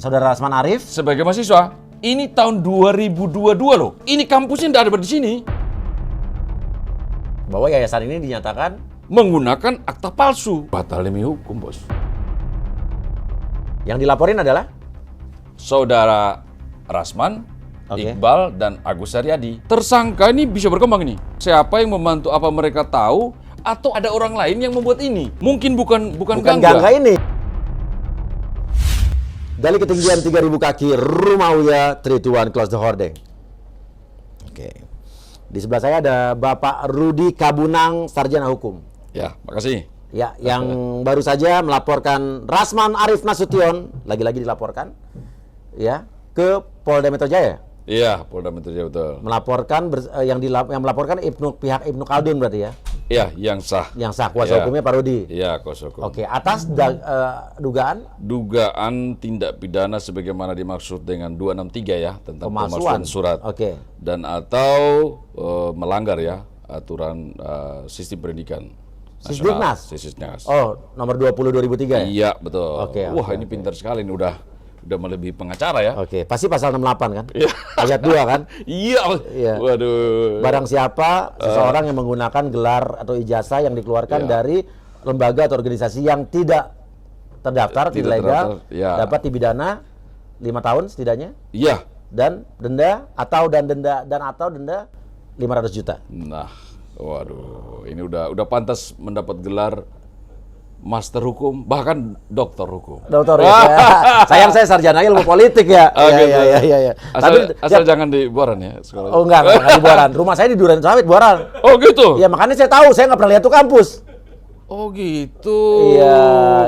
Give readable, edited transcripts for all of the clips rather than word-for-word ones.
Saudara Rasman Arif sebagai mahasiswa, ini tahun 2022 loh. Ini kampusnya tidak ada di sini. bahwa yayasan ini dinyatakan Menggunakan akta palsu. Batal demi hukum, bos. yang dilaporin adalah Saudara Rasman, Oke. Iqbal, dan Agus Haryadi. Tersangka ini bisa berkembang ini. Siapa yang membantu, apa mereka tahu, atau ada orang lain yang membuat ini? Mungkin bukan Gangga ini. Dari ketinggian 3.000 kaki, Rumah Uya, 3, 2, 1, close the hordeng. Oke. Di sebelah saya ada Bapak Rudi Kabunang, Sarjana Hukum. Ya, makasih. Ya, yang baru saja melaporkan Rasman Arif Nasution, lagi-lagi dilaporkan, ya, ke Polda Metro Jaya. Iya, Polda Metro Jaya, betul. Melaporkan yang melaporkan pihak Ibnu Khaldun berarti ya, Iya, yang sah. yang sah kuasa Iya. hukumnya Pak Rudi. Iya, kuasa hukum. Oke, atas dugaan Dugaan tindak pidana sebagaimana dimaksud dengan 263 ya, tentang pemalsuan pemalsuan surat. Oke. Dan atau melanggar ya aturan sistem pendidikan nasional. Sisdiknas? Sisdiknas. Oh, nomor 20 2003 ya? Iya, betul. Oke, Wah, oke, ini pintar sekali ini udah melebihi pengacara ya. Oke, pasti pasal 68 kan? Iya. Ayat 2 kan? Iya. Iya. Waduh. Barang siapa seseorang yang menggunakan gelar atau ijazah yang dikeluarkan Iya. dari lembaga atau organisasi yang tidak terdaftar, Tidak tidak legal, terdaftar, ya. dapat dipidana 5 tahun setidaknya Iya. dan denda atau denda 500 juta. Nah, waduh, ini udah pantas mendapat gelar Master Hukum, bahkan Doktor Hukum. Dokter ya. Sayang saya sarjana ilmu politik ya. Ah, gitu. Iya. Asal jangan di Boran ya sekolah. Oh enggak di Buaran. Rumah saya di Duren Sawit, Buaran. Oh gitu. Ya makanya saya tahu, saya nggak pernah lihat tuh kampus. Oh gitu. Iya,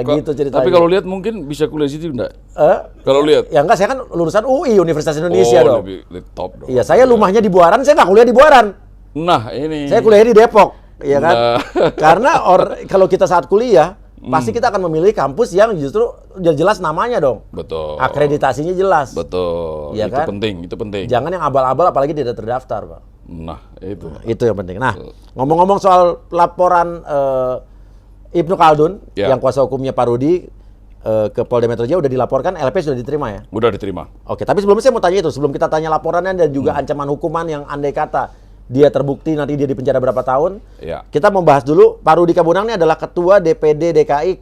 gitu ceritanya. Tapi kalau lihat mungkin bisa kuliah situ enggak? Kalau lihat. Ya enggak, saya kan lulusan UI, Universitas Indonesia Oh, dong. lebih top dong. Iya, saya rumahnya di Buaran, saya nggak kuliah di Buaran. Nah, ini. Saya kuliah di Depok, ya kan? Nah. Karena kalau kita saat kuliah, pasti kita akan memilih kampus yang justru udah jelas namanya dong. Betul. Akreditasinya jelas. Betul. Iya Itu kan? penting, itu penting. Jangan yang abal-abal apalagi tidak terdaftar, Pak. Nah, itu. Itu yang penting. Nah, ngomong-ngomong soal laporan Ibnu Khaldun, Ya. yang kuasa hukumnya Pak Rudi ke Polda Metro Jaya udah dilaporkan, LP sudah diterima ya? Udah diterima. Oke, tapi sebelumnya saya mau tanya itu, sebelum kita tanya laporannya dan juga ancaman hukuman yang andai kata dia terbukti nanti dia dipenjara berapa tahun, Ya. kita membahas dulu, Pak Rudi Kabunang ini adalah Ketua DPD DKI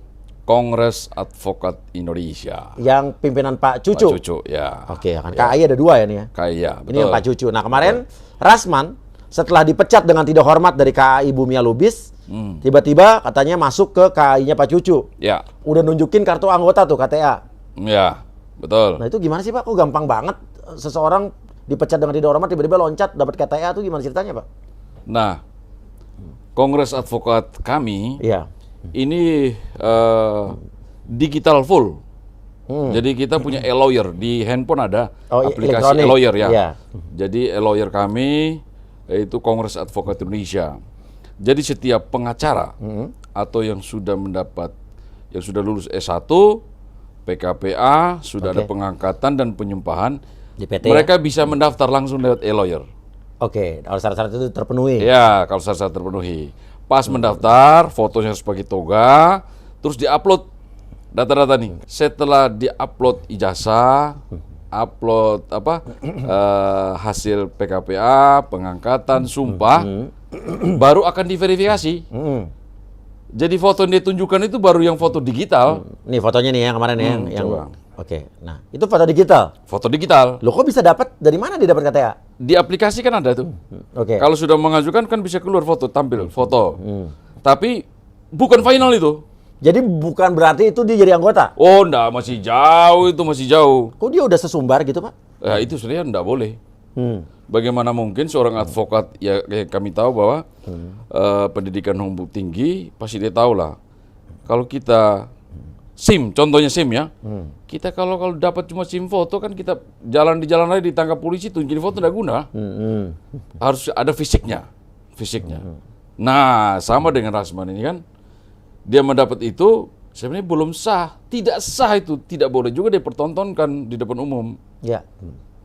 Kongres Advokat Indonesia. yang pimpinan Pak Cucu. Pak Cucu, ya. Oke, kan KAI ada 2 ya nih ya? Kayak, Ini yang Pak Cucu. Nah kemarin Rasman setelah dipecat dengan tidak hormat dari KAI Bumia Lubis, tiba-tiba katanya masuk ke KAI-nya Pak Cucu. Ya, Udah nunjukin kartu anggota tuh KTA. ya, betul. Nah itu gimana sih Pak? Kok gampang banget seseorang dipecat dengan tidak hormat tiba-tiba loncat dapat KTA tuh gimana ceritanya Pak? Nah, Kongres Advokat kami Iya. ini digital full. Jadi kita punya e-lawyer di handphone ada Oh, aplikasi elektronik. e-lawyer ya. Iya. Jadi e-lawyer kami yaitu Kongres Advokat Indonesia. Jadi setiap pengacara atau yang sudah lulus S1, PKPA, sudah ada Oke. pengangkatan dan penyumpahan, DPT mereka bisa mendaftar langsung lewat e-lawyer. Oke, kalau syarat-syarat itu terpenuhi. Ya, kalau syarat terpenuhi. Pas mendaftar, fotonya harus pakai toga, terus diupload data-data nih. Setelah diupload ijazah, upload hasil PKPA, pengangkatan, sumpah, baru akan diverifikasi. Jadi foto yang dia tunjukkan itu baru yang foto digital. Nih fotonya nih yang kemarin ya, yang coba. Oke. Nah, itu foto digital. Foto digital. Loh kok bisa dapat dari mana dia dapat KTA? Di aplikasi kan ada tuh. Oke. Kalau sudah mengajukan kan bisa keluar foto, tampil foto. Tapi bukan final itu. Jadi bukan berarti itu dia jadi anggota. Oh, enggak, masih jauh itu, masih jauh. Kok dia udah sesumbar gitu, Pak? Ya, itu sebenarnya enggak boleh. Bagaimana mungkin seorang advokat, ya kami tahu bahwa pendidikan hukum tinggi, pasti dia tahu lah. Kalau kita SIM, contohnya SIM ya, kita kalau dapat cuma SIM foto kan kita jalan di jalan lain ditangkap polisi, tunjukin foto enggak guna. Harus ada fisiknya. Nah, sama dengan Rasman ini kan, dia mendapat itu sebenarnya belum sah, tidak sah itu, tidak boleh juga dipertontonkan di depan umum, Ya.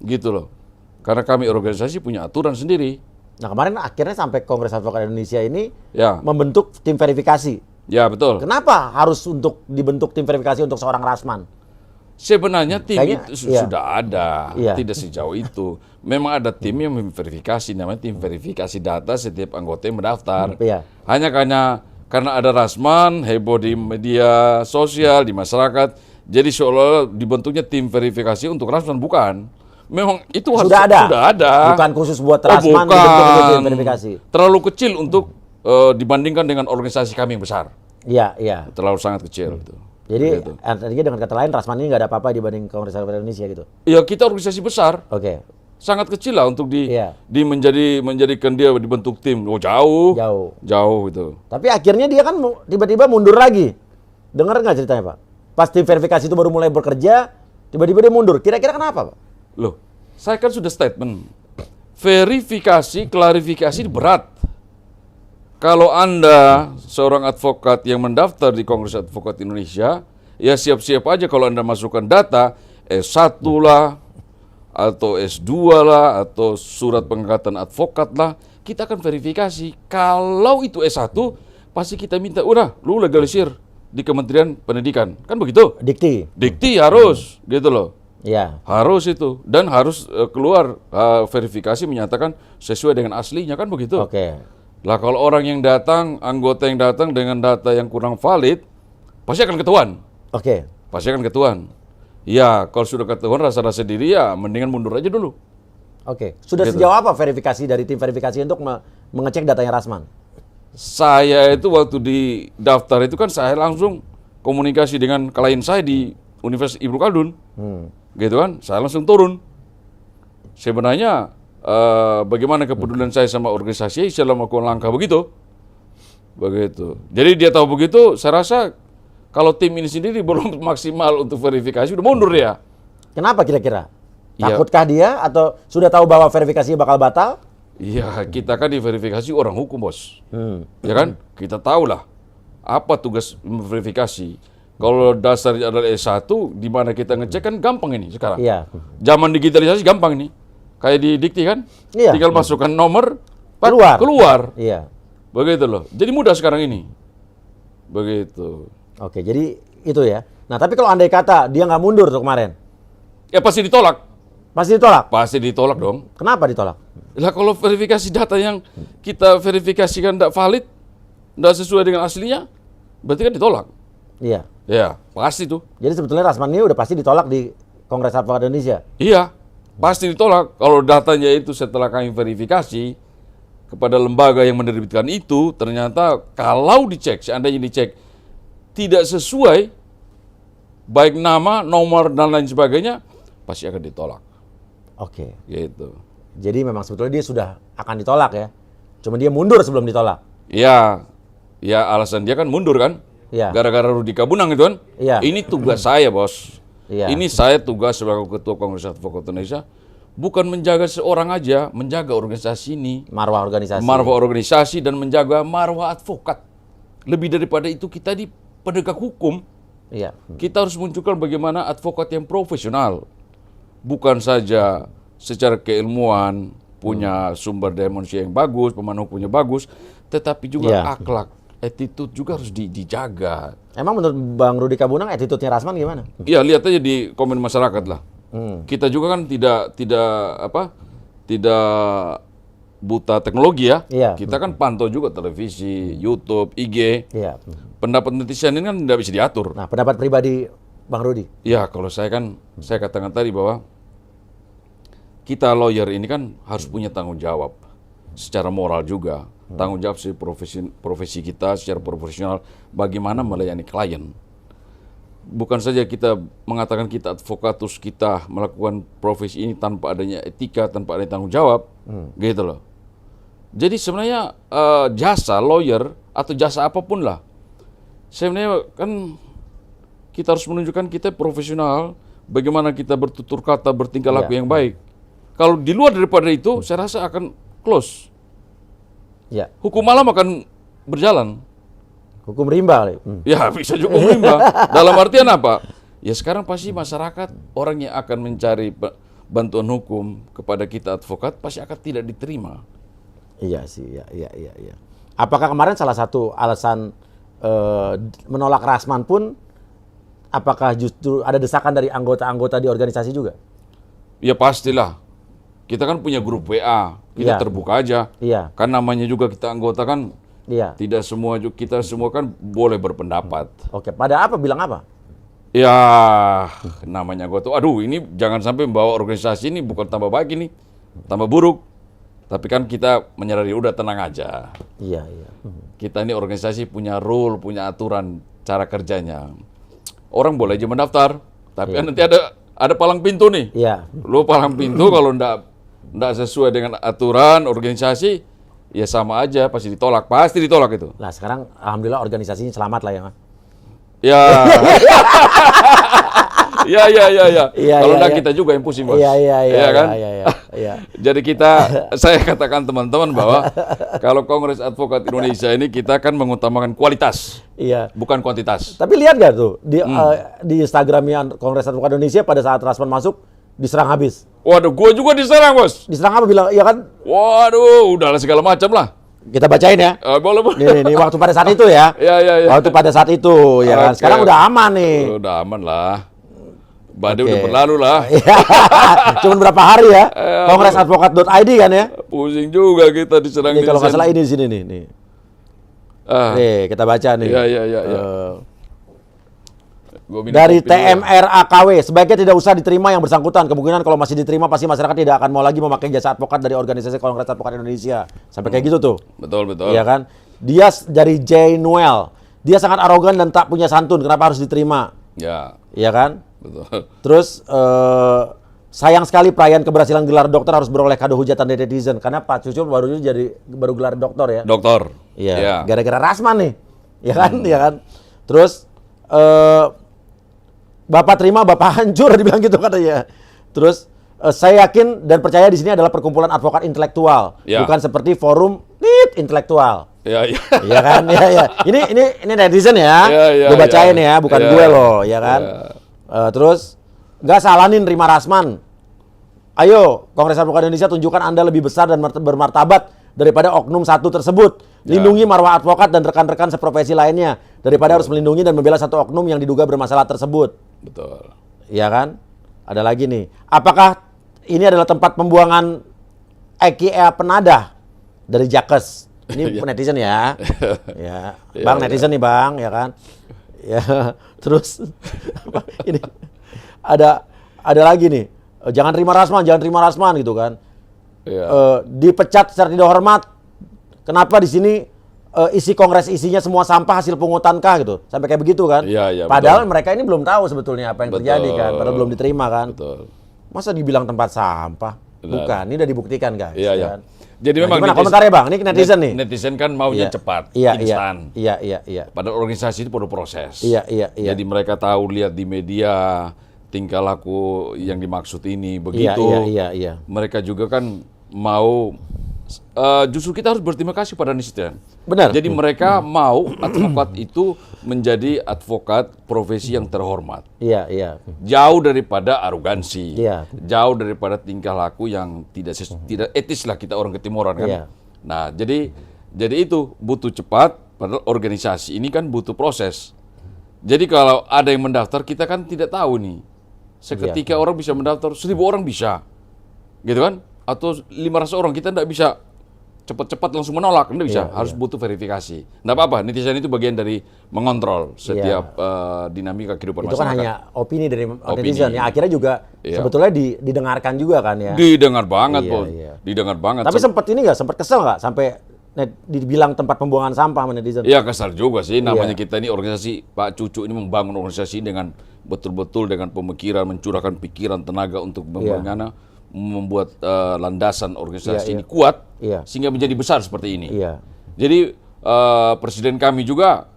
gitu loh. Karena kami organisasi punya aturan sendiri. Nah kemarin akhirnya sampai Kongres Advokat Indonesia ini Ya, membentuk tim verifikasi. ya betul. Kenapa harus dibentuk tim verifikasi untuk seorang Rasman? Sebenarnya tim Kayaknya, itu iya. sudah ada, Iya. tidak sejauh itu. Memang ada tim yang memverifikasi, namanya tim verifikasi data setiap anggota yang mendaftar. Iya. Hanya karena ada Rasman, heboh di media sosial, di masyarakat, jadi seolah-olah dibentuknya tim verifikasi untuk Rasman, bukan. Memang itu harus Sudah ada. Sudah ada. Bukan khusus buat Oh, Rasman bukan. dibentuk tim verifikasi. Terlalu kecil untuk dibandingkan dengan organisasi kami yang besar. Iya, iya. Terlalu sangat kecil. Gitu. Jadi Begitu. artinya dengan kata lain Rasman ini nggak ada apa-apa dibanding Kongres Republik Indonesia gitu. Ya kita organisasi besar. Oke. Sangat kecil lah untuk Iya. menjadikan dia dibentuk tim. Oh, jauh gitu. Tapi akhirnya dia kan tiba-tiba mundur lagi. Dengar nggak ceritanya Pak? Pas tim verifikasi itu baru mulai bekerja, tiba-tiba dia mundur. Kira-kira kenapa Pak? Loh, saya kan sudah statement. Verifikasi, klarifikasi berat. Kalau Anda seorang advokat yang mendaftar di Kongres Advokat Indonesia, ya siap-siap aja kalau Anda masukkan data S1 lah, atau S2 lah, atau surat pengangkatan advokat lah, kita akan verifikasi. Kalau itu S1, pasti kita minta, udah, lu legalisir di Kementerian Pendidikan. Kan begitu? Dikti. Dikti harus, gitu loh. Iya. Harus itu. Dan harus keluar verifikasi menyatakan sesuai dengan aslinya, kan begitu? Oke. Lah kalau orang yang datang, anggota yang datang dengan data yang kurang valid, pasti akan ketahuan. Oke. Pasti akan ketahuan. Ya, kalau sudah ketahuan rasa-rasa diri ya mendingan mundur aja dulu. Oke. Sudah Gitu. sejauh apa verifikasi dari tim verifikasi untuk mengecek datanya Rasman? Saya itu waktu di daftar itu kan saya langsung komunikasi dengan klien saya di Universitas Ibnu Khaldun. Gitu kan, saya langsung turun. Sebenarnya bagaimana kepedulian saya sama organisasi selama melakukan langkah begitu. Jadi dia tahu begitu, saya rasa kalau tim ini sendiri belum maksimal untuk verifikasi, udah mundur ya. Kenapa kira-kira? Iya. Takutkah dia atau sudah tahu bahwa verifikasinya bakal batal? Iya, kita kan diverifikasi orang hukum, Bos. Ya kan? Kita tahu lah apa tugas verifikasi. Kalau dasarnya adalah S1, di mana kita ngecek kan gampang ini sekarang. Iya. Zaman digitalisasi gampang ini. Kayak di Dikti kan? Iya. Tinggal masukkan nomor, Keluar. Iya. Begitu loh. Jadi mudah sekarang ini. Begitu. Oke, jadi itu ya. Nah, tapi kalau andai kata dia nggak mundur tuh kemarin, Ya pasti ditolak. pasti ditolak. Pasti ditolak dong. Kenapa ditolak? Lah kalau verifikasi data yang kita verifikasikan tidak valid, tidak sesuai dengan aslinya, berarti kan ditolak. Iya. Ya, pasti tuh. Jadi sebetulnya Rasman ini udah pasti ditolak di Kongres Advokat Indonesia. Iya, pasti ditolak. Kalau datanya itu setelah kami verifikasi kepada lembaga yang menerbitkan itu, ternyata kalau dicek, seandainya dicek tidak sesuai, baik nama, nomor, dan lain sebagainya, pasti akan ditolak. Oke. Gitu. Jadi memang sebetulnya dia sudah akan ditolak ya. Cuma dia mundur sebelum ditolak. Ya, ya alasan dia kan mundur kan? Iya. Gara-gara Rudi Kabunang itu kan? Iya. Ini tugas saya, Bos. Iya. Ini saya tugas sebagai Ketua Kongres Advokat Indonesia, bukan menjaga seorang aja, menjaga organisasi ini, Marwah organisasi. marwah organisasi dan menjaga marwah advokat. Lebih daripada itu kita di penegak hukum, Iya. kita harus munculkan bagaimana advokat yang profesional. Bukan saja secara keilmuan, punya sumber daya manusia yang bagus, pemahaman hukumnya bagus, tetapi juga Iya. akhlak, attitude juga harus dijaga. Emang menurut Bang Rudi Kabunang attitude-nya Rasman gimana? Ya lihat aja di komen masyarakat lah. Kita juga kan tidak buta teknologi ya. Iya. Kita kan pantau juga televisi, YouTube, IG. Iya. Pendapat netizen ini kan tidak bisa diatur. Nah, pendapat pribadi Bang Rudi. Ya kalau saya katakan tadi bahwa kita lawyer ini kan harus punya tanggung jawab secara moral juga. Tanggung jawab si profesi kita secara profesional bagaimana melayani klien. Bukan saja kita mengatakan kita advokat terus kita melakukan profesi ini tanpa adanya etika, tanpa adanya tanggung jawab, gitu loh. Jadi sebenarnya jasa lawyer atau jasa apapun lah, sebenarnya kan kita harus menunjukkan kita profesional, bagaimana kita bertutur kata, bertingkah laku yang baik. Kalau di luar daripada itu, saya rasa akan close. Ya. Hukum malam akan berjalan. Hukum rimba kali. Ya bisa juga menimba. Dalam artian apa? Ya sekarang pasti masyarakat, orang yang akan mencari bantuan hukum kepada kita advokat pasti akan tidak diterima. Iya sih, iya. Apakah kemarin salah satu alasan menolak Rasman pun apakah justru ada desakan dari anggota-anggota di organisasi juga? Ya pastilah. Kita kan punya grup WA, kita Iya. terbuka aja. Iya. Kan namanya juga kita anggota kan, Iya. tidak semua kita semua kan boleh berpendapat. Oke, pada apa bilang apa? Ya, namanya anggota. Aduh, ini jangan sampai membawa organisasi ini bukan tambah baik ini, tambah buruk. Tapi kan kita menyadari udah tenang aja. Iya, iya. Kita ini organisasi punya rule, punya aturan cara kerjanya. Orang boleh aja mendaftar, tapi nanti ada palang pintu nih. Iya. Lu palang pintu kalau ndak sesuai dengan aturan organisasi, ya sama aja pasti ditolak itu. Nah, sekarang alhamdulillah organisasinya selamat lah ya, Mas. Ya. Ya. Iya, Kalau iya, enggak iya. kita juga yang pusing, Bos. Iya kan? Iya. Jadi saya katakan teman-teman bahwa kalau Kongres Advokat Indonesia ini kita kan mengutamakan kualitas, Iya. bukan kuantitas. Tapi lihat gak tuh di Instagramnya Kongres Advokat Indonesia pada saat Rasman masuk diserang habis. Waduh, gua juga diserang, Bos. Diserang apa bilang? Ya kan? Waduh, udahlah segala macam lah. Kita bacain ya. Boleh. Nih, waktu pada saat itu ya. Iya. Waktu pada saat itu ya kan. Oke. Sekarang udah aman nih. Udah aman lah. Badai Oke. udah berlalu lah. Cuman berapa hari ya? Kongresadvokat.id kan ya? Pusing juga kita diserang. Ini kalau nggak netizen. salah ini di sini nih. Ah, Nih, kita baca nih. Iya. Gua minum Dari kopi dulu ya. TMRAKW, sebaiknya tidak usah diterima yang bersangkutan. Kemungkinan kalau masih diterima pasti masyarakat tidak akan mau lagi memakai jasa advokat dari organisasi Kongres Advokat Indonesia. Sampai kayak gitu tuh. Betul. Iya kan? Dia dari J. Noel. Dia sangat arogan dan tak punya santun. Kenapa harus diterima? Ya, Iya kan? betul. Terus sayang sekali perayaan keberhasilan gelar dokter harus beroleh kado hujatan dari netizen karena Pak Cucu baru gelar doktor ya. Dokter. Iya. Ya. Gara-gara Rasman nih. Ya kan? Ya kan? Terus Bapak terima, Bapak hancur dibilang gitu katanya. Terus saya yakin dan percaya di sini adalah perkumpulan advokat intelektual, Ya. bukan seperti forum intelektual. Ya. Iya kan? Ya. Ini netizen ya. Ya, Gue bacain ya, bukan Ya. gue loh, ya kan? Terus nggak salahin Rima Rasman. Ayo, Kongres Advokat Indonesia tunjukkan Anda lebih besar dan bermartabat daripada oknum satu tersebut. Lindungi marwah advokat dan rekan-rekan seprofesi lainnya daripada harus melindungi dan membela satu oknum yang diduga bermasalah tersebut. Betul. Iya kan? Ada lagi nih. Apakah ini adalah tempat pembuangan EKA penadah dari Jakes? Ini netizen ya. Ya. Bang netizen nih, Bang, ya kan? Ya. Terus apa? Ini ada lagi nih. Jangan terima Rasman gitu kan. Ya. Dipecat secara tidak hormat. Kenapa di sini isi kongres isinya semua sampah hasil pungutan kah gitu. Sampai kayak begitu kan. Iya, Padahal betul. mereka ini belum tahu sebetulnya apa yang terjadi kan. Padahal belum diterima kan. Betul. Masa dibilang tempat sampah? Benar. Bukan, ini udah dibuktikan guys. Iya. kan? Jadi memang gimana komentarnya Bang? Ini netizen nih. Netizen kan maunya Iya. cepat, Iya. instan. Iya. Padahal organisasi itu perlu proses. Iya. Jadi mereka tahu lihat di media tingkah laku yang dimaksud ini begitu. Iya. Mereka juga kan mau justru kita harus berterima kasih pada netizen. Benar. Jadi mereka mau advokat itu menjadi advokat profesi yang terhormat. Iya. Jauh daripada arogansi. Iya. Jauh daripada tingkah laku yang tidak etis lah kita orang ketimuran kan. Iya. Nah, jadi itu butuh cepat, padahal organisasi ini kan butuh proses. Jadi kalau ada yang mendaftar kita kan tidak tahu nih. Seketika orang bisa mendaftar, 1.000 orang bisa. Gitu kan? Atau 500 orang, kita tidak bisa cepat-cepat langsung menolak, tidak bisa. Harus butuh verifikasi. Tidak apa-apa, netizen itu bagian dari mengontrol setiap dinamika kehidupan Itu masyarakat. kan hanya opini dari netizen. Yang akhirnya juga sebetulnya didengarkan juga kan ya. Didengar banget, Iya, Bos. iya. Didengar banget. Tapi sempat kesel nggak sampai dibilang tempat pembuangan sampah sama netizen? Iya, kesal juga sih. Namanya kita ini organisasi, Pak Cucu ini membangun organisasi dengan betul-betul dengan pemikiran, mencurahkan pikiran, tenaga untuk bagaimana membuat landasan organisasi ini kuat, sehingga menjadi besar seperti ini. Iya. Jadi presiden kami juga,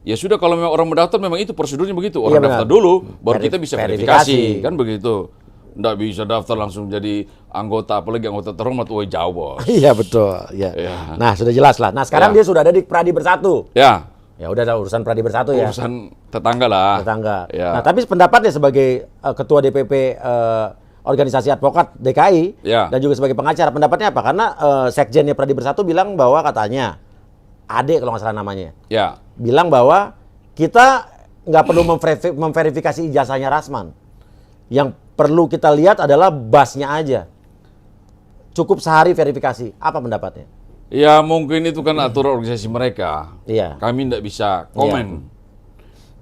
ya sudah kalau memang orang mendaftar memang itu prosedurnya begitu. Orang daftar dulu, baru kita bisa verifikasi. Kan begitu. Nggak bisa daftar langsung jadi anggota, apalagi anggota terhormat, woi jauh Bos. Iya betul. Iya. Iya. Nah sudah jelas lah. Nah sekarang dia sudah ada di Pradi Bersatu. Ya, Ya udah urusan Pradi Bersatu ya. urusan tetangga lah. Tetangga. Ya. Nah tapi pendapatnya sebagai ketua DPP organisasi advokat DKI dan juga sebagai pengacara, pendapatnya apa? Karena sekjennya Pradi Bersatu bilang bahwa katanya Ade kalau nggak salah namanya, Ya. bilang bahwa kita nggak perlu memverifikasi ijazahnya Rasman. Yang perlu kita lihat adalah basnya aja. Cukup sehari verifikasi. Apa pendapatnya? Ya mungkin itu kan aturan organisasi mereka. Iya. Kami tidak bisa komen.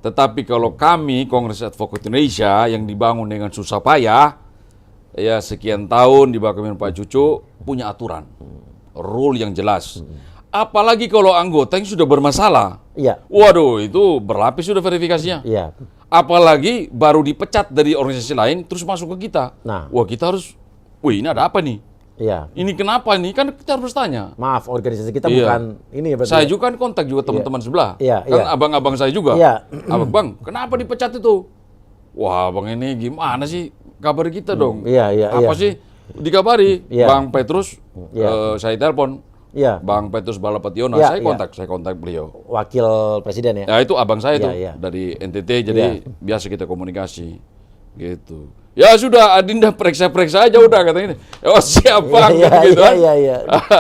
Tetapi kalau kami, Kongres Advokat Indonesia yang dibangun dengan susah payah, ya sekian tahun di bawah kepemimpinan Pak Cucu, punya aturan. Rule yang jelas. Apalagi kalau anggota yang sudah bermasalah. Iya. Waduh, itu berlapis sudah verifikasinya. Iya. Apalagi baru dipecat dari organisasi lain, terus masuk ke kita. Nah. Wah, kita harus, wih ini ada apa nih? Iya. Ini kenapa nih? Kan kita harus tanya. Maaf, organisasi kita Iya. bukan ini ya berarti. Saya juga kan kontak juga teman-teman sebelah. Iya, Kan iya. abang-abang saya juga. Iya. Abang, kenapa dipecat itu? Wah, bang ini gimana sih? Kabar kita dong. Iya, iya, Apa iya. sih? Dikabari. Iya. Bang Petrus, Iya. saya telepon. Iya. Bang Petrus Balapationo, Iya, saya iya. kontak beliau. Wakil presiden ya. Ya itu abang saya tuh Iya, iya. dari NTT, jadi biasa kita komunikasi gitu. Ya sudah, Adinda periksa-periksa aja udah katanya. Oh siap bang, Iya, gitu kan. iya.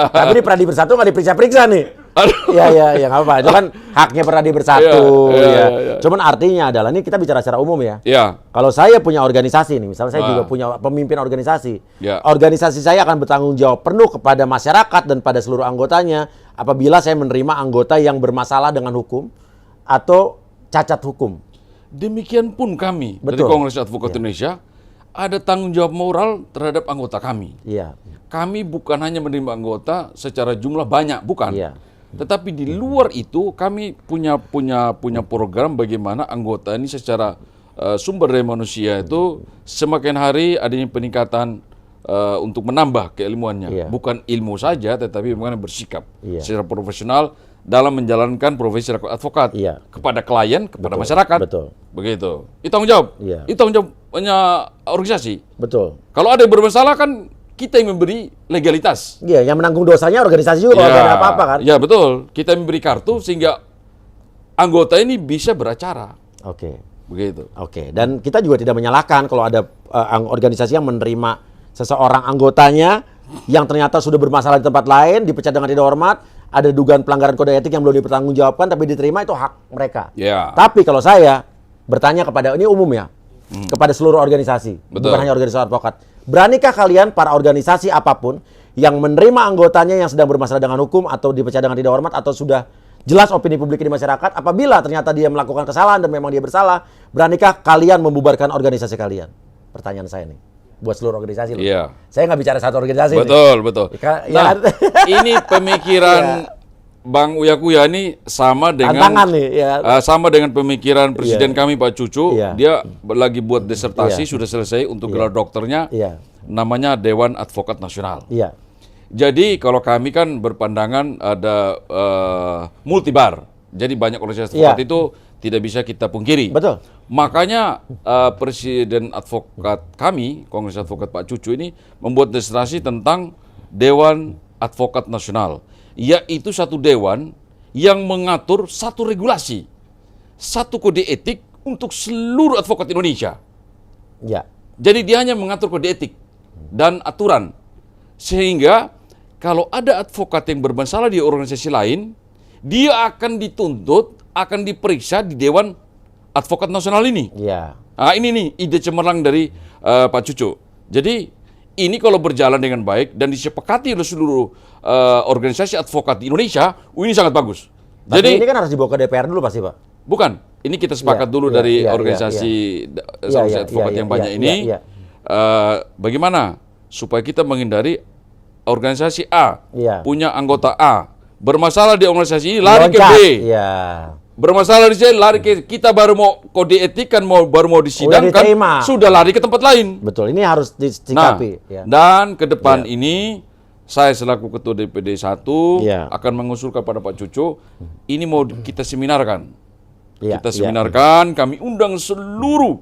Tapi di Pradi Bersatu nggak diperiksa-periksa nih. Aduh. Iya, nggak apa-apa. Itu kan haknya Pradi Bersatu. Iya. Cuman artinya adalah, ini kita bicara secara umum ya. Ya, Kalau saya punya organisasi nih, misalnya saya Ah. juga punya pemimpin organisasi. Ya. Organisasi saya akan bertanggung jawab penuh kepada masyarakat dan pada seluruh anggotanya apabila saya menerima anggota yang bermasalah dengan hukum atau cacat hukum. demikian pun kami dari Betul. Kongres Advokat Indonesia ada tanggung jawab moral terhadap anggota kami. Iya. Kami bukan hanya menerima anggota secara jumlah banyak, bukan. Iya. Tetapi di luar itu kami punya program bagaimana anggota ini secara sumber daya manusia itu semakin hari adanya peningkatan untuk menambah keilmuannya. Iya. Bukan ilmu saja, tetapi bagaimana bersikap Iya. secara profesional dalam menjalankan profesi advokat Iya. kepada klien, kepada masyarakat. Betul. Begitu. Itu tanggung jawab. Iya. Itu tanggung jawabnya organisasi. Betul. Kalau ada yang bermasalah kan kita yang memberi legalitas. Iya, yang menanggung dosanya organisasi juga kalau ada apa-apa kan. Ya betul. Kita memberi kartu sehingga anggota ini bisa beracara. Oke. Begitu. Oke, dan kita juga tidak menyalahkan kalau ada organisasi yang menerima seseorang anggotanya yang ternyata sudah bermasalah di tempat lain, dipecat dengan tidak hormat, ada dugaan pelanggaran kode etik yang belum dipertanggungjawabkan, tapi diterima, itu hak mereka. Ya. Tapi kalau saya bertanya kepada, ini umum ya, kepada seluruh organisasi, Betul. bukan hanya organisasi advokat, beranikah kalian para organisasi apapun yang menerima anggotanya yang sedang bermasalah dengan hukum atau dipecat dengan tidak hormat atau sudah jelas opini publik di masyarakat, apabila ternyata dia melakukan kesalahan dan memang dia bersalah, beranikah kalian membubarkan organisasi kalian? Pertanyaan saya nih, buat seluruh organisasi loh. Iya. Saya nggak bicara satu organisasi nih. Betul. Ya, Nah, ini pemikiran Bang Uya Kuya ini sama dengan Tantangan nih, ya. sama dengan pemikiran presiden kami Pak Cucu. Iya. Dia lagi buat disertasi Iya. sudah selesai untuk gelar dokternya. Iya. Namanya Dewan Advokat Nasional. Iya. Jadi kalau kami kan berpandangan ada multibar. Jadi banyak organisasi advokat Iya. itu tidak bisa kita pungkiri. Betul. Makanya Presiden Advokat kami, Kongres Advokat Pak Cucu ini membuat legislasi tentang Dewan Advokat Nasional. Yaitu satu dewan yang mengatur satu regulasi, satu kode etik untuk seluruh advokat Indonesia. Iya. Jadi dia hanya mengatur kode etik dan aturan. Sehingga kalau ada advokat yang bermasalah di organisasi lain, dia akan dituntut, akan diperiksa di Dewan Advokat Nasional ini. Iya. Nah, ini nih ide cemerlang dari Pak Cucu. Jadi ini kalau berjalan dengan baik dan disepakati oleh seluruh organisasi advokat di Indonesia, ini sangat bagus. Tapi Jadi ini kan harus dibawa ke DPR dulu pasti, Pak. bukan, ini kita sepakat Iya, dulu iya, dari iya, organisasi Iya, asosiasi iya, advokat iya, yang iya, banyak iya, ini. iya. Bagaimana supaya kita menghindari organisasi A Iya. punya anggota A bermasalah di organisasi ini lari ke Loncat. B. Iya. Bermasalah di sini lari ke kita baru mau kode etik kan baru mau disidangkan diterima. sudah lari ke tempat lain. Betul, ini harus Nah, disikapi. Ya. dan ke depan ini saya selaku ketua DPD 1 Iya. akan mengusulkan pada Pak Cucu ini mau kita seminarkan. Iya, Kita iya. seminarkan, kami undang seluruh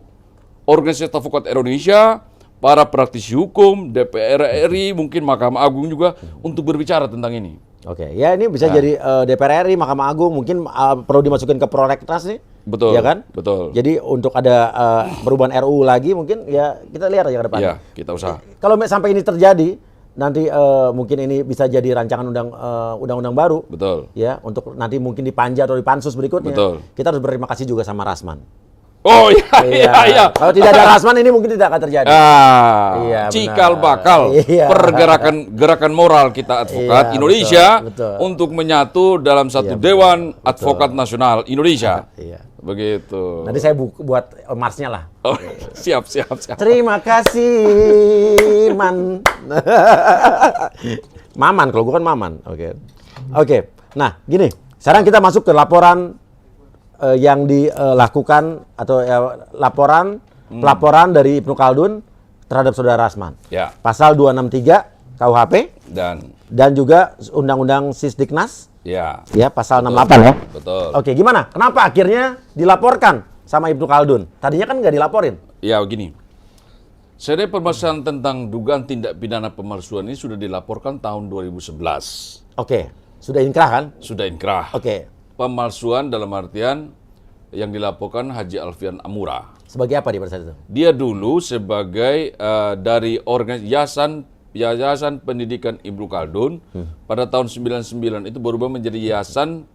organisasi advokat Indonesia, para praktisi hukum, DPR RI, mungkin Mahkamah Agung juga untuk berbicara tentang ini. Oke, ya ini bisa jadi DPR RI, Mahkamah Agung, mungkin perlu dimasukin ke prolegnas nih. Betul. Ya kan? Betul. Jadi untuk ada perubahan RUU lagi mungkin ya kita lihat aja ke depan. Iya, kita usaha. Kalau sampai ini terjadi, nanti mungkin ini bisa jadi rancangan undang-undang baru. Betul. Ya, untuk nanti mungkin di Panja atau di Pansus berikutnya. Betul. Kita harus berterima kasih juga sama Rasman. Oh iya. Kalau tidak ada Rasman ini mungkin tidak akan terjadi. Iya, Cikal benar. bakal Iya. gerakan moral kita advokat Iya, Indonesia betul. untuk menyatu dalam satu Iya, Dewan Advokat Nasional Indonesia. Iya. Begitu. Nanti saya buat marsnya lah. Oh, siap. Terima kasih, Man. Maman, kalau gue kan Maman. Oke. Nah, gini. Sekarang kita masuk ke laporan yang dilakukan atau laporan pelaporan dari Ibnu Khaldun terhadap saudara Rasman. Ya. Pasal 263 KUHP dan juga Undang-Undang Sisdiknas. Ya. Ya, pasal 68 ya. Betul. Oke, gimana? Kenapa akhirnya dilaporkan sama Ibnu Khaldun? Tadinya kan nggak dilaporin. Ya, begini. Sebenarnya permasalahan tentang dugaan tindak pidana pemalsuan ini sudah dilaporkan tahun 2011. Oke, sudah inkrah kan? Sudah inkrah. Oke. Pemalsuan dalam artian yang dilaporkan Haji Alfian Amura. Sebagai apa dia pada saat itu? Dia dulu sebagai dari Yayasan Pendidikan Ibnu Khaldun pada tahun 99 itu berubah menjadi Yayasan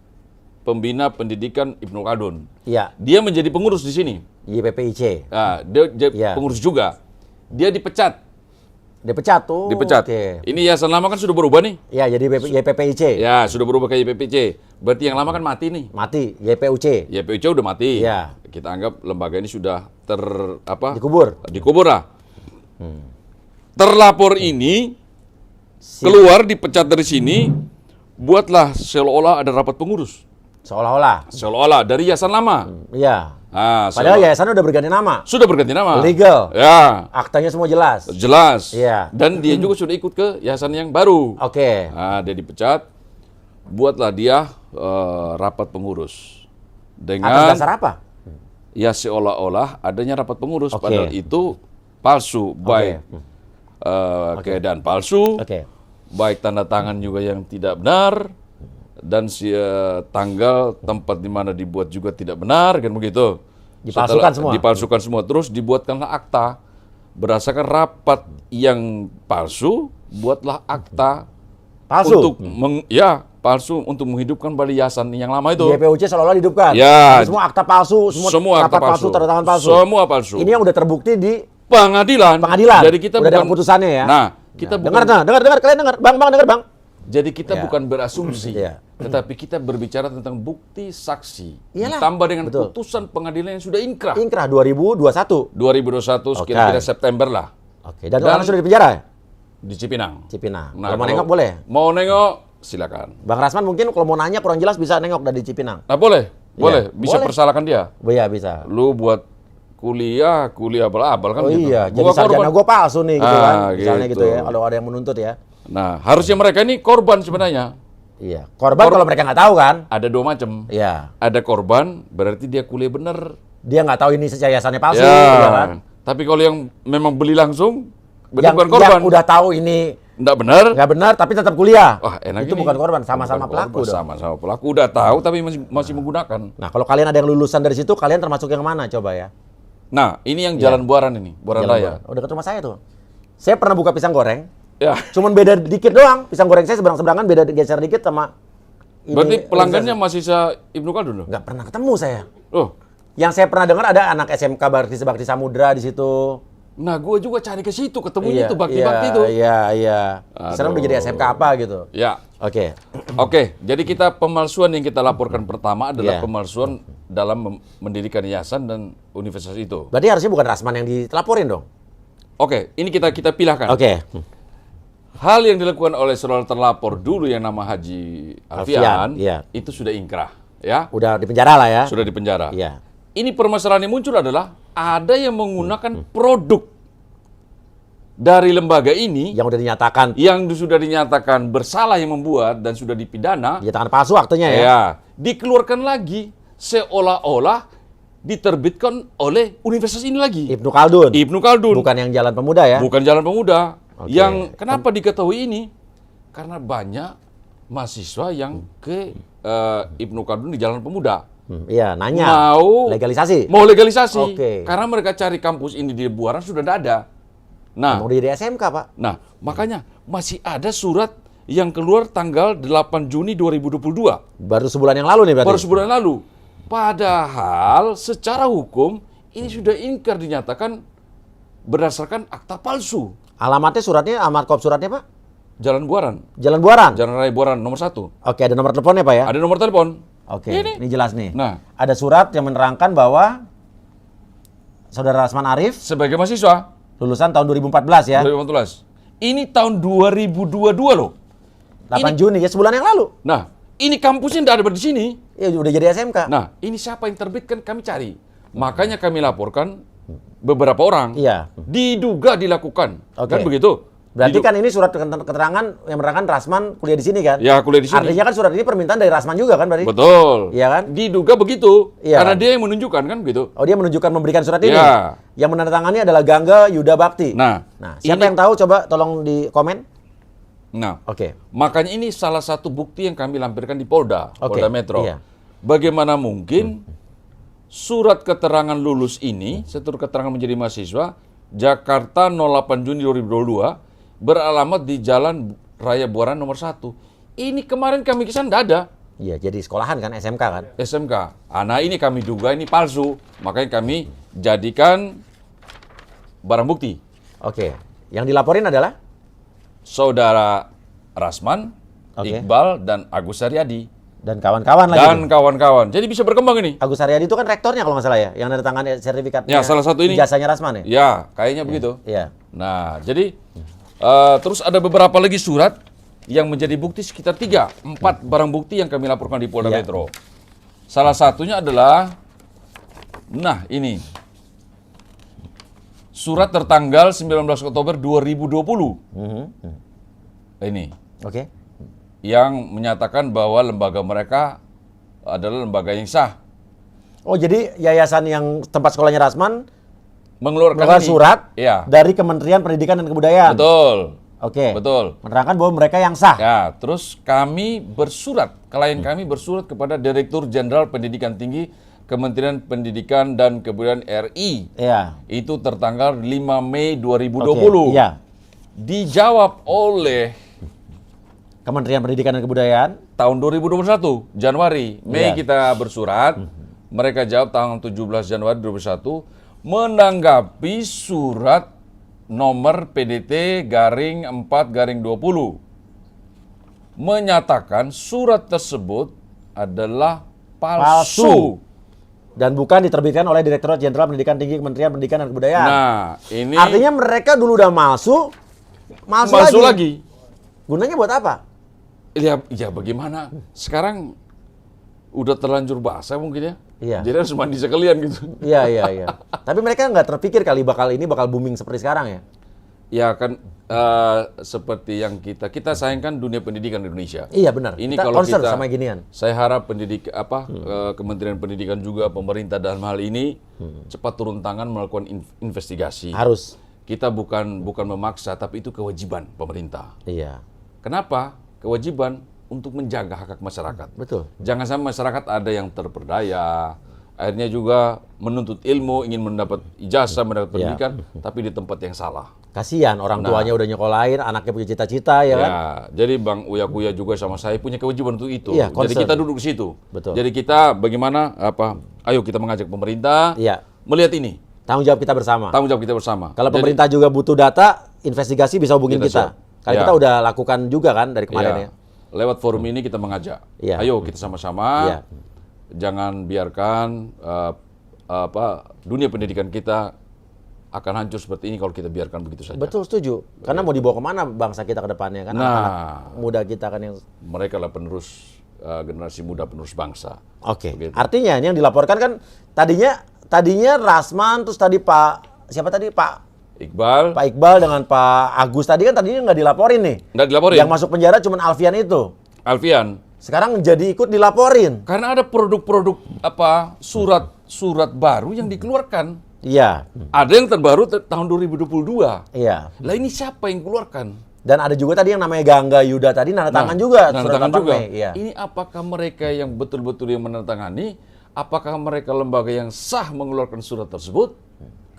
Pembina Pendidikan Ibnu Khaldun. Iya. Dia menjadi pengurus di sini. YPPIC. Nah, dia Iya. pengurus juga. Dia dipecat. Dipecat tuh. Dipecat. Oke. Ini yayasan lama kan sudah berubah nih. Ya, jadi YPPIC. Ya, sudah berubah ke YPPC. Berarti yang lama kan mati nih. Mati, YPUC. YPUC udah mati. Ya. Kita anggap lembaga ini sudah Dikubur. Dikubur lah. Terlapor ini keluar dipecat dari sini, buatlah seolah-olah ada rapat pengurus. Seolah-olah. Dari yayasan lama. Iya. Nah, Padahal yayasan udah berganti nama. sudah berganti nama. Legal. Ya, Aktanya semua jelas. jelas. Iya. Dan dia juga sudah ikut ke yayasan yang baru. Oke. Nah, dia dipecat, buatlah dia rapat pengurus. Atas Dengan dasar apa? ya seolah-olah adanya rapat pengurus, Oke. padahal itu palsu, baik keadaan palsu, Oke. baik tanda tangan juga yang tidak benar, dan tanggal tempat di mana dibuat juga tidak benar, kan begitu. Dipalsukan semua. Dipalsukan semua. Terus dibuatkanlah akta berdasarkan rapat yang palsu, buatlah akta Palsu. untuk palsu untuk menghidupkan kembali yayasan yang lama itu. YPUC seolah-olah dihidupkan. Ya. Tapi semua akta palsu, semua akta rapat palsu, tanda tangan palsu. Semua palsu. Ini yang udah terbukti di Pengadilan. pengadilan. Jadi kita udah ada bukan keputusannya ya. Nah, kita dengar, bukan kalian dengar. Bang, dengar, Bang. jadi kita Ya. bukan berasumsi, Ya. tetapi kita berbicara tentang bukti saksi. Iyalah. Ditambah dengan Betul. putusan pengadilan yang sudah inkrah. Inkrah 2021. 2021 Oke. kira-kira September lah Oke, dan orang sudah di penjara ya? di Cipinang. Cipinang. Nah, kalau mau kalau nengok boleh? Mau nengok silakan. Bang Rasman mungkin kalau mau nanya kurang jelas bisa nengok dari Cipinang. Nah, boleh. Bisa boleh. persalahkan dia. Oh iya, bisa. Lu buat kuliah abal-abal kan Oh gitu. iya, jadi Gua sarjana korban. gue palsu nih gitu kan. Misalnya gitu. gitu ya, kalau ada yang menuntut ya. Nah, harusnya mereka ini korban sebenarnya. Iya. Korban kalau mereka nggak tahu kan? Ada dua macam. Iya. Ada korban, berarti dia kuliah bener. Dia nggak tahu ini yayasannya palsu, Ya, ya kan? tapi kalau yang memang beli langsung, berarti Yang, bukan korban. yang udah tahu ini Nggak benar. nggak benar tapi tetap kuliah. Wah, enak itu ini. bukan korban, sama-sama Bukan pelaku korban, dong. Sama-sama pelaku. Udah tahu tapi masih menggunakan. Nah, kalau kalian ada yang lulusan dari situ, kalian termasuk yang mana coba ya? Nah, ini yang Jalan Buaran ini, Buaran Jalan Raya. Buaran. Oh, dekat rumah saya tuh. Saya pernah buka pisang goreng, Ya. cuman beda dikit doang. Pisang goreng saya seberang-seberangan, beda geser dikit sama ini. Berarti pelanggannya masih Ibnu Khaldun loh? nggak pernah ketemu saya. Oh. Yang saya pernah dengar ada anak SMK Bakti Samudra di situ. Nah, gue juga cari ke situ, ketemunya itu bakti-bakti itu. Iya. Sekarang udah jadi SMK apa gitu. Ya. Oke. Oke, jadi kita pemalsuan yang kita laporkan pertama adalah Iya. pemalsuan dalam mendirikan yayasan dan universitas itu. Berarti harusnya bukan Rasman yang ditelaporin dong. Oke, ini kita pilahkan. Oke. Hal yang dilakukan oleh saudara terlapor dulu yang nama Haji Alfian, iya. itu sudah inkrah, ya, Udah di penjara lah ya. sudah di penjara. Iya. Ini permasalahan yang muncul adalah ada yang menggunakan produk dari lembaga ini Yang udah dinyatakan yang sudah dinyatakan bersalah yang membuat dan sudah dipidana, dinyatakan palsu aktenya ya. ya, dikeluarkan lagi seolah-olah diterbitkan oleh universitas ini lagi. Ibnu Khaldun. Ibnu Khaldun. Bukan yang Jalan Pemuda ya. Bukan Jalan Pemuda. Oke. Yang kenapa diketahui ini? Karena banyak mahasiswa yang ke Ibnu Khaldun di Jalan Pemuda. Iya, nanya. Mau legalisasi. Mau legalisasi. Oke. Karena mereka cari kampus ini di Buaran sudah tidak ada. Nah, Mau di SMK, Pak. nah, makanya masih ada surat yang keluar tanggal 8 Juni 2022. Baru sebulan yang lalu nih berarti. Baru sebulan lalu. Padahal secara hukum ini sudah ingkar dinyatakan berdasarkan akta palsu. Alamatnya suratnya, alamat kop suratnya, Pak? Jalan Buaran. Jalan Buaran. Jalan Raya Buaran nomor 1. Oke, ada nomor teleponnya, Pak ya? Ada nomor telepon. Oke, Ini. ini jelas nih. Nah. Ada surat yang menerangkan bahwa Saudara Rasman Arif Sebagai mahasiswa lulusan tahun 2014 ya. 2014. Ini tahun 2022 loh. 8 Juni ya, sebulan yang lalu. Nah, ini kampusnya tidak ada di sini. Ya udah jadi SMK. Nah, ini siapa yang terbitkan kami cari. Makanya kami laporkan beberapa orang. Iya. Diduga dilakukan. Oke. Kan begitu? Berarti kan ini surat keterangan yang menerangkan Rasman kuliah di sini kan? Ya, kuliah di sini. Artinya kan surat ini permintaan dari Rasman juga kan berarti? Betul. Iya kan? Diduga begitu. Iya. Karena dia yang menunjukkan kan begitu. Oh, dia menunjukkan memberikan surat ini? Iya. Yang menandatangani adalah Gangga Yuda Bakti. Nah, Siapa yang tahu coba tolong di komen. Nah, Oke. makanya ini salah satu bukti yang kami lampirkan di Polda, Oke, Polda Metro. iya. Bagaimana mungkin surat keterangan lulus ini, surat keterangan menjadi mahasiswa, Jakarta 08 Juni 2022, beralamat di Jalan Raya Buaran nomor 1. Ini kemarin kami kesana tidak ada. Iya, jadi sekolahan kan, SMK kan? SMK. Nah ini kami duga ini palsu. Makanya kami jadikan barang bukti. Oke. Yang dilaporin adalah? Saudara Rasman, Oke. Iqbal, dan Agus Haryadi. Dan kawan-kawan lagi. Dan kawan-kawan. Jadi bisa berkembang ini. Agus Haryadi itu kan rektornya kalau nggak salah ya, yang nandatangani sertifikatnya. Ya, salah satu ini. Ijazahnya Rasman ya? Ya, kayaknya begitu. Iya. Nah, jadi terus ada beberapa lagi surat yang menjadi bukti sekitar 3-4 barang bukti yang kami laporkan di Polda Iya. Metro. Salah satunya adalah, nah ini, surat tertanggal 19 Oktober 2020. Ini, Oke. yang menyatakan bahwa lembaga mereka adalah lembaga yang sah. Oh, jadi yayasan yang tempat sekolahnya Rasman Mengeluarkan mengeluarkan ini. surat Iya. dari Kementerian Pendidikan dan Kebudayaan. Betul. Oke. Betul. Menerangkan bahwa mereka yang sah. Ya, terus kami bersurat, klien kami bersurat kepada Direktur Jenderal Pendidikan Tinggi Kementerian Pendidikan dan Kebudayaan RI. Iya. Itu tertanggal 5 Mei 2020. Oke, iya. Dijawab oleh Kementerian Pendidikan dan Kebudayaan. tahun 2021, Januari. Mei Iya. kita bersurat, mereka jawab tanggal 17 Januari 2021, menanggapi surat nomor PDT garing 4 garing 20. Menyatakan surat tersebut adalah palsu. Dan bukan diterbitkan oleh Direktorat Jenderal Pendidikan Tinggi Kementerian Pendidikan dan Kebudayaan. Nah, ini Artinya mereka dulu udah malsu palsu lagi. Gunanya buat apa? Ya bagaimana? Sekarang udah terlanjur basah mungkin ya. Iya. Jadi harus mandi sekalian gitu. Iya. Tapi mereka nggak terpikir kali bakal booming seperti sekarang ya? Ya kan seperti yang kita sayangkan dunia pendidikan di Indonesia. Iya benar. Ini Kita kalau concern kita sama ginian. Saya harap Kementerian Pendidikan juga pemerintah dalam hal ini cepat turun tangan melakukan investigasi. Harus. Kita bukan memaksa tapi itu kewajiban pemerintah. Iya. Kenapa? Kewajiban untuk menjaga hak-hak masyarakat. Betul. Jangan sampai masyarakat ada yang terperdaya, akhirnya juga menuntut ilmu, ingin mendapat ijazah, mendapat pendidikan, tapi di tempat yang salah. Kasihan orang tuanya udah nyekolahin, anaknya punya cita-cita ya kan? Jadi Bang Uya Kuya juga sama saya punya kewajiban untuk itu. Iya, Jadi concern. kita duduk di situ. Betul. Jadi kita bagaimana ayo kita mengajak pemerintah Iya. melihat ini, Tanggung jawab kita bersama. tanggung jawab kita bersama. Kalau Jadi, pemerintah juga butuh data, investigasi bisa hubungin Kita kita. siap. Karena Ya. kita udah lakukan juga kan dari kemarin ya. lewat forum ini kita mengajak. Iya. Ayo kita sama-sama. Iya. Jangan biarkan dunia pendidikan kita akan hancur seperti ini kalau kita biarkan begitu saja. Betul, setuju. Karena mau dibawa kemana bangsa kita ke depannya kan? Nah. Anak-anak muda kita kan yang... Mereka lah penerus generasi muda penerus bangsa. Oke. Begitu. Artinya ini yang dilaporkan kan tadinya Rasman, terus tadi siapa tadi Pak Iqbal, Iqbal dengan Pak Agus tadi kan tadinya nggak dilaporin nih. nggak dilaporin. Yang masuk penjara cuma Alfian itu. Alfian, Sekarang jadi ikut dilaporin. karena ada produk-produk surat baru yang dikeluarkan. Iya. Ada yang terbaru tahun 2022. Iya. Lah ini siapa yang keluarkan? Dan ada juga tadi yang namanya Gangga Yuda tadi nanda tangan juga. Nanda surat tangan 8 juga. Mei. Iya. Ini apakah mereka yang betul-betul yang menandatangani? Apakah mereka lembaga yang sah mengeluarkan surat tersebut?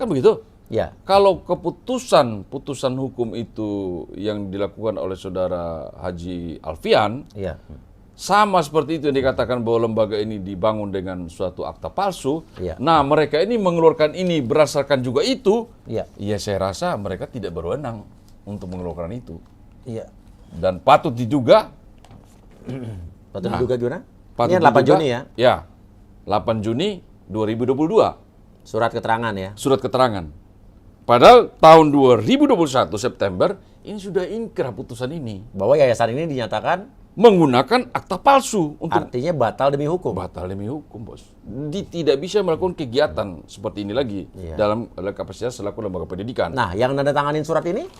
Kan begitu? Ya. Kalau putusan hukum itu yang dilakukan oleh saudara Haji Alfian, Iya. sama seperti itu yang dikatakan bahwa lembaga ini dibangun dengan suatu akta palsu. Iya. Nah, mereka ini mengeluarkan ini berdasarkan juga itu. Iya. Ya, saya rasa mereka tidak berwenang untuk mengeluarkan itu. Iya. Dan patut diduga. Patut diduga gimana? Patut Ini 8 diduga, Juni ya? Ya, 8 Juni 2022. Surat keterangan ya? Surat keterangan. Padahal tahun 2021 September, ini sudah inkrah putusan ini. Bahwa yayasan ini dinyatakan Menggunakan akta palsu untuk artinya batal demi hukum. batal demi hukum, bos. Tidak bisa melakukan kegiatan seperti ini lagi Iya. dalam kapasitas selaku lembaga pendidikan. Nah, yang nandatanganin surat ini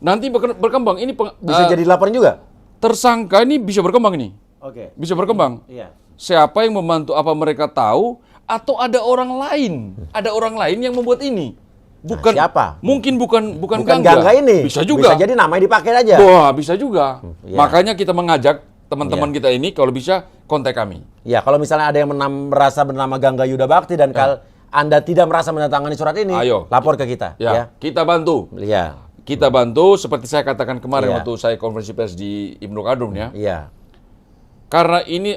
Nanti berkembang ini bisa jadi laporan juga? tersangka ini bisa berkembang ini. Oke. Bisa berkembang. Iya. Siapa yang membantu, apa mereka tahu, atau ada orang lain. Ada orang lain yang membuat ini. Bukan siapa? Mungkin bukan Bukan Gangga. Gangga ini. Bisa juga. Bisa jadi namanya dipakai aja. Wah, bisa juga. Iya. Makanya kita mengajak teman-teman kita ini kalau bisa kontak kami. Ya, kalau misalnya ada yang merasa bernama Gangga Yuda Bakti dan Anda tidak merasa menandatangani surat ini, Ayo. lapor ke kita. Ya, kita bantu. Iya. Kita bantu seperti saya katakan kemarin Iya. waktu saya konferensi pers di Ibnu Khaldun ya. Iya. Karena ini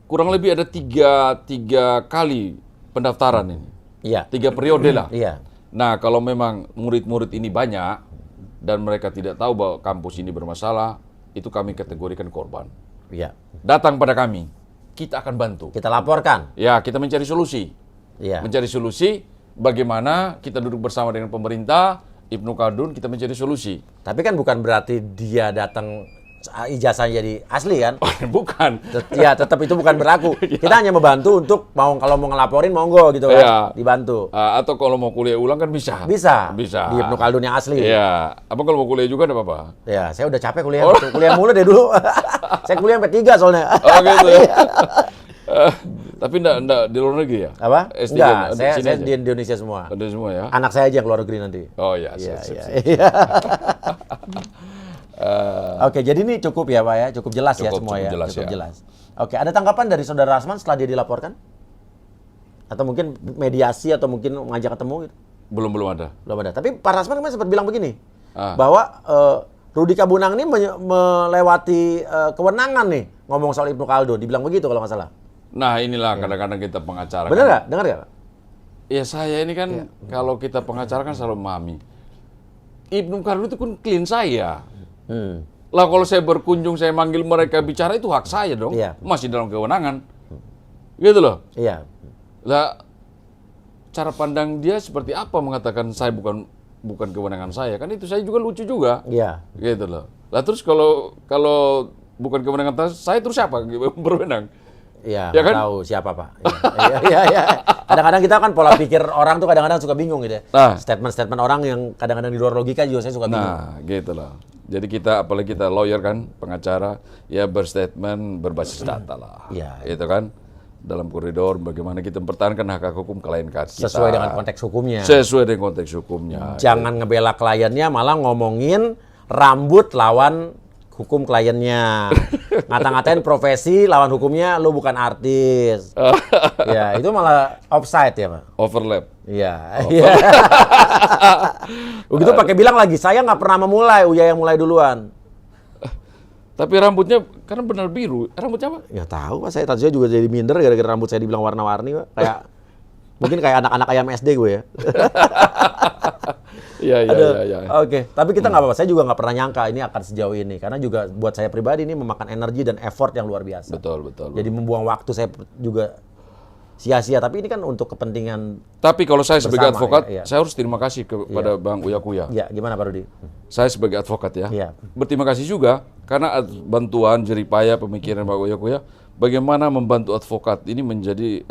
kurang lebih ada tiga kali pendaftaran ini. Iya. 3 periode lah. Iya. Nah, kalau memang murid-murid ini banyak dan mereka tidak tahu bahwa kampus ini bermasalah, itu kami kategorikan korban. Iya. Datang pada kami, kita akan bantu. Kita laporkan. Ya, kita mencari solusi. Iya. Mencari solusi bagaimana kita duduk bersama dengan pemerintah, Ibnu Khaldun, kita mencari solusi. Tapi kan bukan berarti dia datang ijazahnya jadi asli kan? Bukan. Ya, tetap itu bukan berlaku. Kita hanya membantu untuk kalau mau ngelaporin monggo gitu kan, Iya. dibantu. Atau kalau mau kuliah ulang kan bisa. Bisa. Bisa. Di Ibnu Khaldun yang asli. Iya. Apa kalau mau kuliah juga enggak apa-apa? Ya, saya udah capek kuliah. Kuliah mulu deh dulu. Saya kuliah sampai 3 soalnya. Oh gitu ya. Tapi enggak di luar negeri ya? Apa? S3 Enggak, di sini saya aja? di Indonesia semua. Ada semua ya? Anak saya aja yang keluar negeri nanti. Oh iya, Iya, sip, sip, iya, sip. iya. Oke, jadi ini cukup ya Pak ya, cukup jelas ya Cukup semua ya, jelas cukup ya. jelas. Oke, ada tanggapan dari Saudara Rasman setelah dia dilaporkan? Atau mungkin mediasi atau mungkin ngajak ketemu gitu? Belum ada. Belum ada. Tapi Pak Rasman kemarin sempat bilang begini, Ah. bahwa Rudi Kabunang ini melewati kewenangan nih ngomong soal Ibnu Khaldun, dibilang begitu kalau nggak salah. Nah inilah kadang-kadang kita pengacara. Bener kan. nggak? Dengar nggak? Pak? Ya saya ini kan kalau kita pengacara kan selalu memahami. Ibnu Khaldun itu kan klien saya. Lah kalau saya berkunjung, saya manggil mereka bicara itu hak saya dong. Iya. Masih dalam kewenangan. Gitu loh. Iya. Lah cara pandang dia seperti apa mengatakan saya bukan kewenangan saya? Kan itu saya juga lucu juga. Iya. Gitu loh. Lah terus kalau bukan kewenangan saya terus siapa berwenang? Iya, Ya kan? tahu siapa Pak. Iya, iya, iya. Kadang-kadang kita kan pola pikir orang tuh kadang-kadang suka bingung gitu ya. Nah. Statement-statement orang yang kadang-kadang di luar logika juga saya suka bingung. Nah, gitu loh. Jadi kita, apalagi kita lawyer kan, pengacara, ya berstatement berbasis data lah. Iya. Itu kan, dalam koridor bagaimana kita mempertahankan hak hukum klien kita. Sesuai dengan konteks hukumnya. Sesuai dengan konteks hukumnya. Jangan ngebela kliennya, malah ngomongin rambut lawan hukum kliennya. Ngata-ngatain profesi lawan hukumnya, lu bukan artis. Ya, itu malah offside ya Pak. Overlap. Iya. Iya. Begitu pakai bilang lagi, saya nggak pernah memulai, Uya yang mulai duluan. Tapi rambutnya, karena benar biru. Rambutnya apa? Ya tahu Pak, saya tadinya juga jadi minder gara-gara rambut saya dibilang warna-warni Pak. Kayak mungkin kayak anak-anak ayam SD gue ya. Iya. Oke, tapi kita nggak apa-apa. Saya juga nggak pernah nyangka ini akan sejauh ini, karena juga buat saya pribadi ini memakan energi dan effort yang luar biasa. Betul. Jadi membuang waktu saya juga sia-sia. Tapi ini kan untuk kepentingan. Tapi kalau saya sebagai Bersama, advokat, ya. saya harus terima kasih kepada Bang Uya Kuya. Ya, gimana Pak Rudi? Saya sebagai advokat ya, Iya. berterima kasih juga karena bantuan, jeripaya, pemikiran Pak Uya Kuya, bagaimana membantu advokat ini menjadi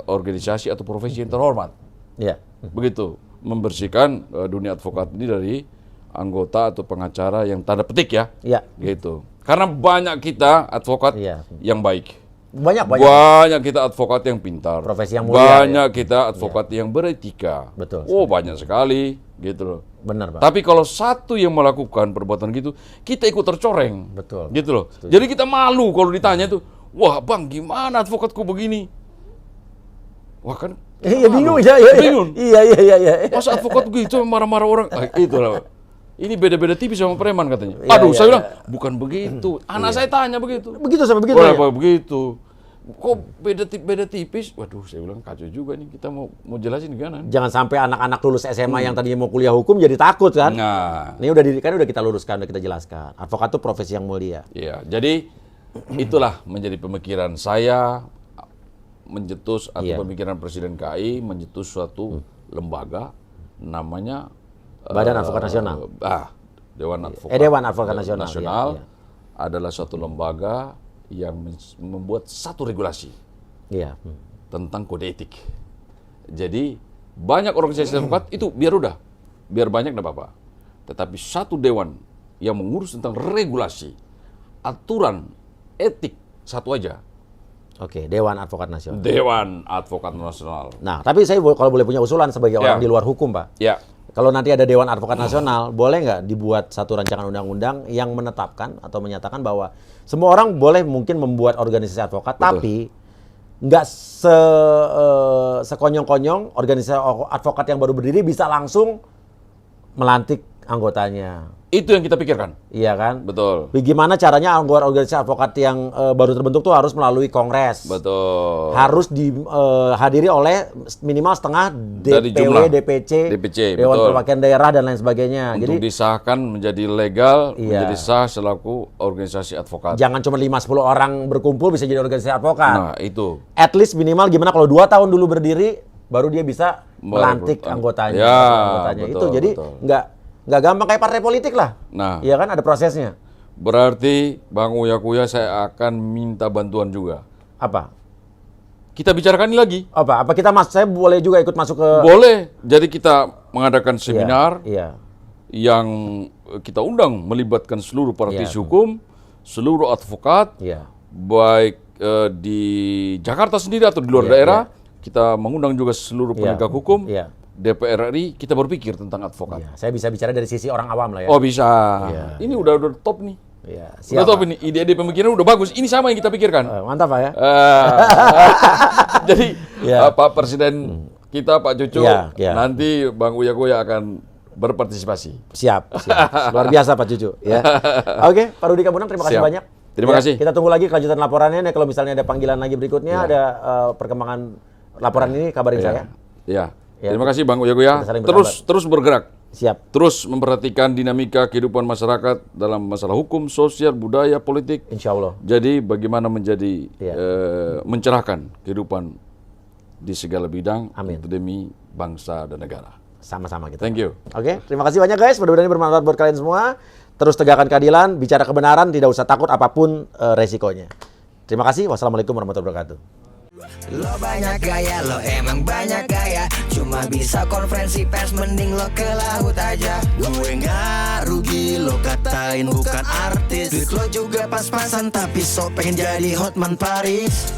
organisasi atau profesi yang terhormat. Iya. Begitu, membersihkan dunia advokat ini dari anggota atau pengacara yang tanda petik ya. Iya. Gitu. Karena banyak kita advokat Iya. yang baik. Banyak. Kita advokat yang pintar. Profesi yang mulia, banyak kita advokat yang beretika. Betul. Oh, banyak sekali gitu loh. Benar Pak. Tapi kalau satu yang melakukan perbuatan gitu, kita ikut tercoreng. Betul. Gitu loh. Jadi kita malu kalau ditanya tuh, wah bang gimana advokatku begini? Wah kan. Iya bingung ya. Bingung. Iya. Masa advokat begitu marah-marah orang? Itulah. Ini beda-beda tipis sama preman katanya. Iya, Aduh, iya, saya iya. bilang, bukan begitu. Anak saya tanya begitu. Begitu sampai begitu Oh, ya? apa begitu? Kok beda tipis? Waduh, saya bilang kacau juga nih. Kita mau jelasin gimana? Jangan sampai anak-anak lulus SMA yang tadinya mau kuliah hukum jadi takut kan? Nah, Ini udah kita luruskan, udah kita jelaskan. Advokat itu profesi yang mulia. iya. Jadi itulah menjadi pemikiran saya mencetus atau Iya. pemikiran Presiden KAI mencetus suatu lembaga namanya Badan Advokat Nasional. Dewan Advokat, Dewan Advokat Nasional. Iya. Adalah suatu lembaga yang membuat satu regulasi Iya. tentang kode etik. Jadi banyak organisasi advokat itu biar banyak tidak apa-apa. Tetapi satu dewan yang mengurus tentang regulasi, aturan, etik satu aja. Oke, Dewan Advokat Nasional. Dewan Advokat Nasional. Nah, tapi saya kalau boleh punya usulan sebagai orang di luar hukum, Pak. Ya. Kalau nanti ada Dewan Advokat Nasional, boleh nggak dibuat satu rancangan undang-undang yang menetapkan atau menyatakan bahwa semua orang boleh mungkin membuat organisasi advokat, tapi nggak sekonyong-konyong organisasi advokat yang baru berdiri bisa langsung melantik anggotanya. Itu yang kita pikirkan. Iya kan? Betul. Gimana caranya anggota organisasi advokat yang baru terbentuk tuh harus melalui kongres. Betul. Harus dihadiri oleh minimal setengah Dari DPW, jumlah. DPC, betul. Dewan Perwakilan Daerah dan lain sebagainya. Untuk Jadi disahkan menjadi legal, Iya. menjadi sah selaku organisasi advokat. jangan cuma 5-10 orang berkumpul bisa jadi organisasi advokat. Nah, itu. At least minimal gimana kalau 2 tahun dulu berdiri baru dia bisa melantik anggotanya. Ya, anggotanya betul, itu. Jadi betul. nggak gampang kayak partai politik lah. Nah, Iya kan ada prosesnya. berarti Bang Uya Kuya saya akan minta bantuan juga. Apa? Kita bicarakan ini lagi. Apa kita saya boleh juga ikut masuk ke Boleh. Jadi kita mengadakan seminar Iya. yang kita undang melibatkan seluruh praktisi Iya. hukum, seluruh advokat, Iya. baik di Jakarta sendiri atau di luar Iya, daerah. Kita mengundang juga seluruh Iya. penegak hukum, Iya. DPR RI, kita berpikir tentang advokat. Iya. Saya bisa bicara dari sisi orang awam lah ya. Oh bisa. Iya. Ini udah top nih. Iya. Udah Siap. top ini. Ide-ide pemikiran udah bagus. Ini sama yang kita pikirkan. Mantap Pak ya. Jadi Iya. Pak Presiden kita Pak Cucu Iya, iya. nanti Bang Uya Kuya akan berpartisipasi. Siap. Luar biasa Pak Cucu ya. Oke, Pak Rudi Kabunang terima kasih Siap. banyak. Terima kasih. Kita tunggu lagi kelanjutan laporannya nih. Kalau misalnya ada panggilan lagi berikutnya, ada perkembangan laporan ini kabarin saya. Iya. Ya. Terima kasih Bang Uya Kuya. Kita saling Terus bergerak. Siap. Terus memperhatikan dinamika kehidupan masyarakat dalam masalah hukum, sosial, budaya, politik. Insya Allah. Jadi bagaimana menjadi Iya. mencerahkan kehidupan di segala bidang Amin. untuk demi bangsa dan negara. Sama-sama kita. Thank you. Oke, terima kasih banyak guys. Mudah-mudahan ini bermanfaat buat kalian semua. Terus tegakkan keadilan, bicara kebenaran, tidak usah takut apapun resikonya. Terima kasih. Wassalamualaikum warahmatullahi wabarakatuh. Lo banyak gaya, lo emang banyak gaya. Cuma bisa konferensi pers, mending lo ke laut aja. Gue nggak rugi, lo katain bukan artis. Duit lo juga pas-pasan, tapi so pengen jadi Hotman Paris.